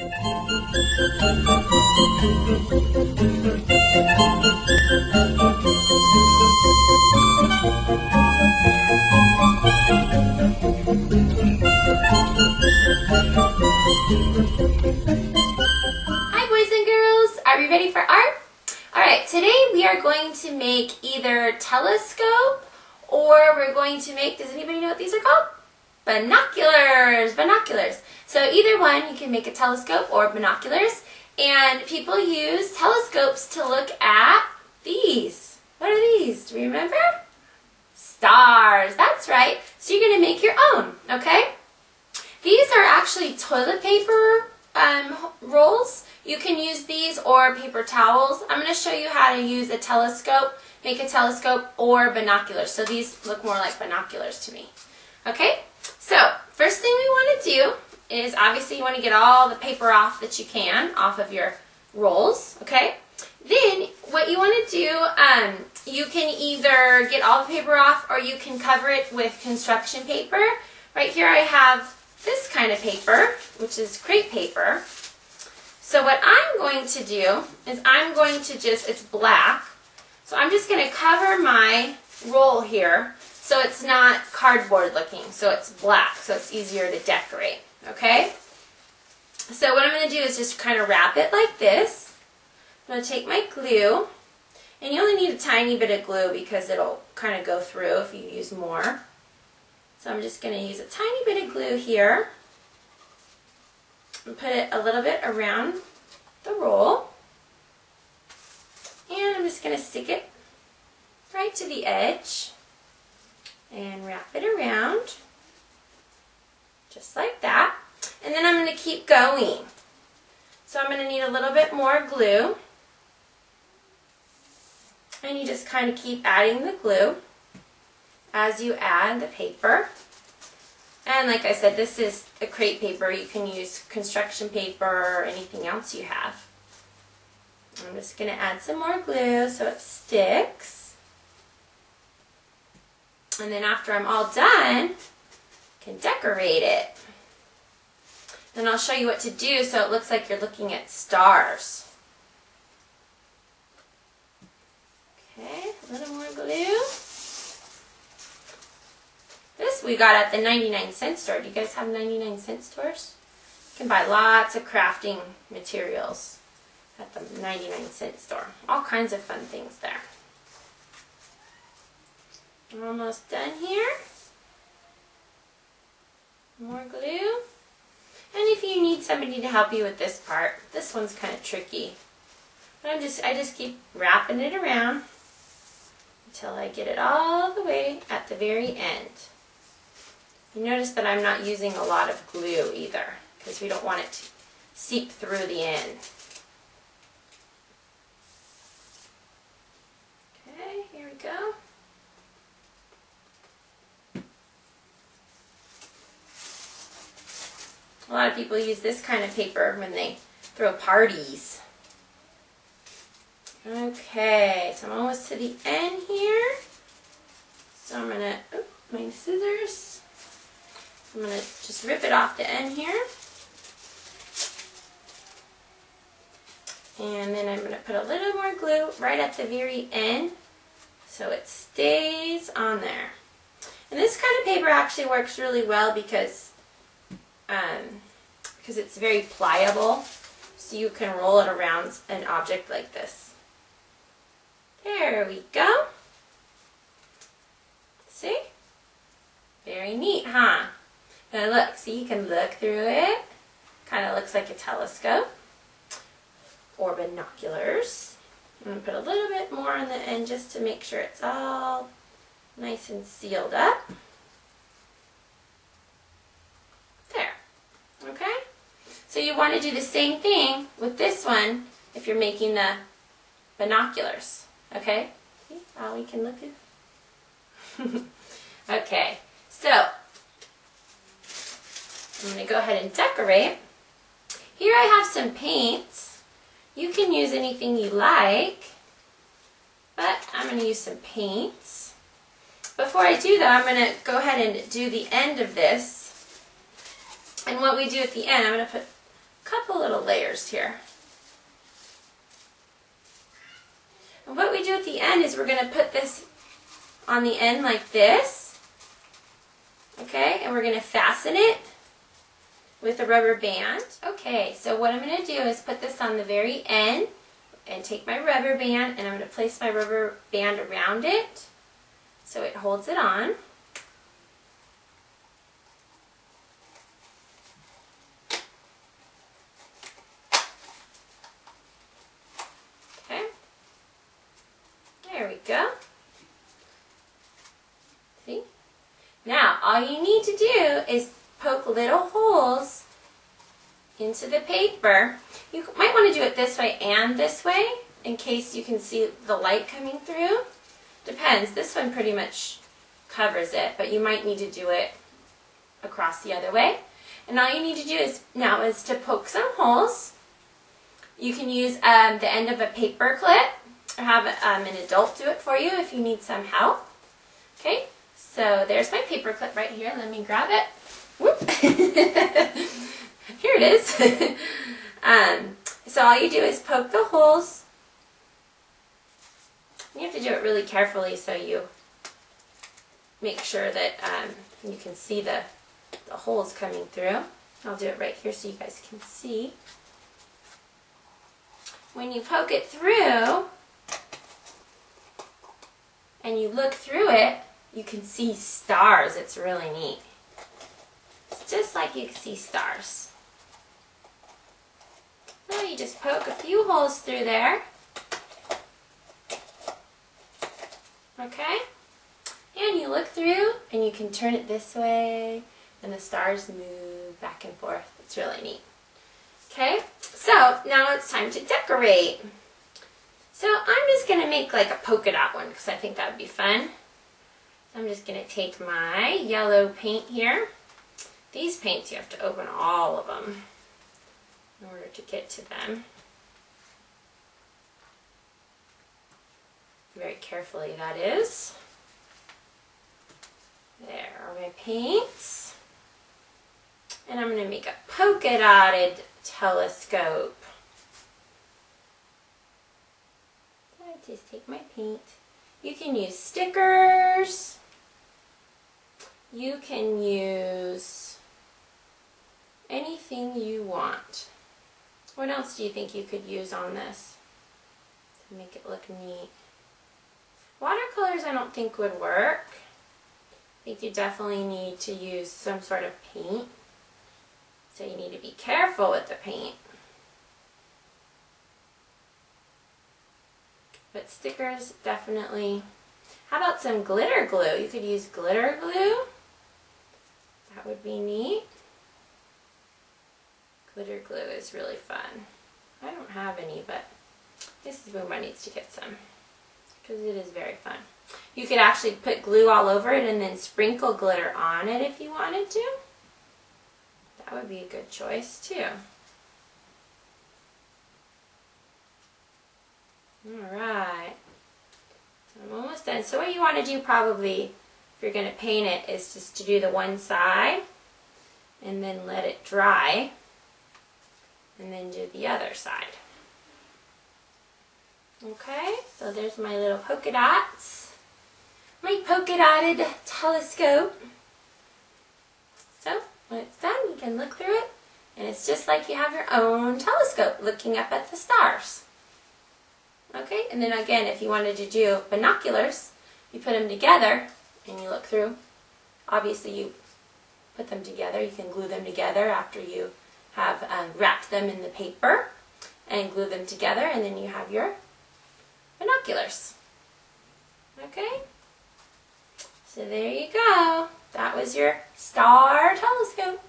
Hi boys and girls, are we ready for art? Alright, today we are going to make either telescope or we're going to make, does anybody know what these are called? Binoculars, binoculars. So either one, you can make a telescope or binoculars, and people use telescopes to look at these. What are these? Do you remember? Stars, that's right. So you're going to make your own, okay? These are actually toilet paper rolls. You can use these or paper towels. I'm going to show you how to use a telescope, make a telescope or binoculars. So these look more like binoculars to me. Okay? So, first thing we want to do is obviously you want to get all the paper off that you can off of your rolls, okay? Then what you want to do, you can either get all the paper off or you can cover it with construction paper. Right here I have this kind of paper, which is crepe paper. So what I'm going to do is I'm going to just, it's black, so I'm just going to cover my roll here so it's not cardboard looking, so it's black, so it's easier to decorate, okay? So what I'm going to do is just kind of wrap it like this. I'm going to take my glue, and you only need a tiny bit of glue because it'll kind of go through if you use more. So I'm just going to use a tiny bit of glue here and put it a little bit around the roll. And I'm just going to stick it right to the edge and wrap it around just like that. And then I'm going to keep going. So I'm going to need a little bit more glue. And you just kind of keep adding the glue as you add the paper. And like I said, this is a crepe paper. You can use construction paper or anything else you have. I'm just going to add some more glue so it sticks. And then after I'm all done, I can decorate it. Then I'll show you what to do so it looks like you're looking at stars. Okay, a little more glue. This we got at the 99-cent store. Do you guys have 99-cent stores? You can buy lots of crafting materials at the 99-cent store. All kinds of fun things there. I'm almost done here. More glue. And if you need somebody to help you with this part, this one's kind of tricky. But I just keep wrapping it around until I get it all the way at the very end. You notice that I'm not using a lot of glue either, because we don't want it to seep through the end. Okay, here we go. A lot of people use this kind of paper when they throw parties. Okay, so I'm almost to the end here. So I'm going to, my scissors. I'm going to just rip it off the end here. And then I'm going to put a little more glue right at the very end so it stays on there. And this kind of paper actually works really well because it's very pliable, so you can roll it around an object like this. There we go. See? Very neat, huh? Now look, see, you can look through it. Kind of looks like a telescope or binoculars. I'm going to put a little bit more on the end just to make sure it's all nice and sealed up. There. Okay? So you want to do the same thing with this one if you're making the binoculars. Okay? See how we can look at? Okay. So, I'm going to go ahead and decorate. Here I have some paints. You can use anything you like, but I'm going to use some paints. Before I do that, I'm going to go ahead and do the end of this. And what we do at the end, I'm going to put a couple little layers here. And what we do at the end is we're going to put this on the end like this. Okay, and we're going to fasten it with a rubber band. Okay, so what I'm going to do is put this on the very end and take my rubber band and I'm going to place my rubber band around it so it holds it on. Okay, there we go. See? Now, all you need to do is poke little holes into the paper. You might want to do it this way and this way in case you can see the light coming through. Depends. This one pretty much covers it, but you might need to do it across the other way. And all you need to do is to poke some holes. You can use the end of a paper clip or have an adult do it for you if you need some help. Okay, so there's my paper clip right here. Let me grab it. Whoop. Here it is. So all you do is poke the holes. You have to do it really carefully so you make sure that you can see the holes coming through. I'll do it right here so you guys can see. When you poke it through and you look through it, you can see stars. It's really neat. It's just like you can see stars. So you just poke a few holes through there. Okay? And you look through and you can turn it this way and the stars move back and forth. It's really neat. Okay? So now it's time to decorate. So I'm just going to make like a polka dot one because I think that would be fun. So I'm just going to take my yellow paint here. These paints you have to open all of them in order to get to them. Very carefully, that is. There are my paints. And I'm going to make a polka dotted telescope. So I just take my paint. You can use stickers. You can use anything you want. What else do you think you could use on this to make it look neat? Watercolors I don't think would work. I think you definitely need to use some sort of paint. So you need to be careful with the paint. But stickers, definitely. How about some glitter glue? You could use glitter glue. That would be neat. Glitter glue is really fun. I don't have any, but Mrs. Boomer needs to get some because it is very fun. You could actually put glue all over it and then sprinkle glitter on it if you wanted to. That would be a good choice too. Alright, I'm almost done. So what you want to do probably, if you're going to paint it, is just to do the one side and then let it dry and then do the other side. Okay, so there's my little polka dots. My polka dotted telescope. So when it's done, you can look through it and it's just like you have your own telescope looking up at the stars. Okay, and then again, if you wanted to do binoculars, you put them together and you look through. Obviously you put them together, you can glue them together after you have wrapped them in the paper and glue them together, and then you have your binoculars. Okay, so there you go. That was your star telescope.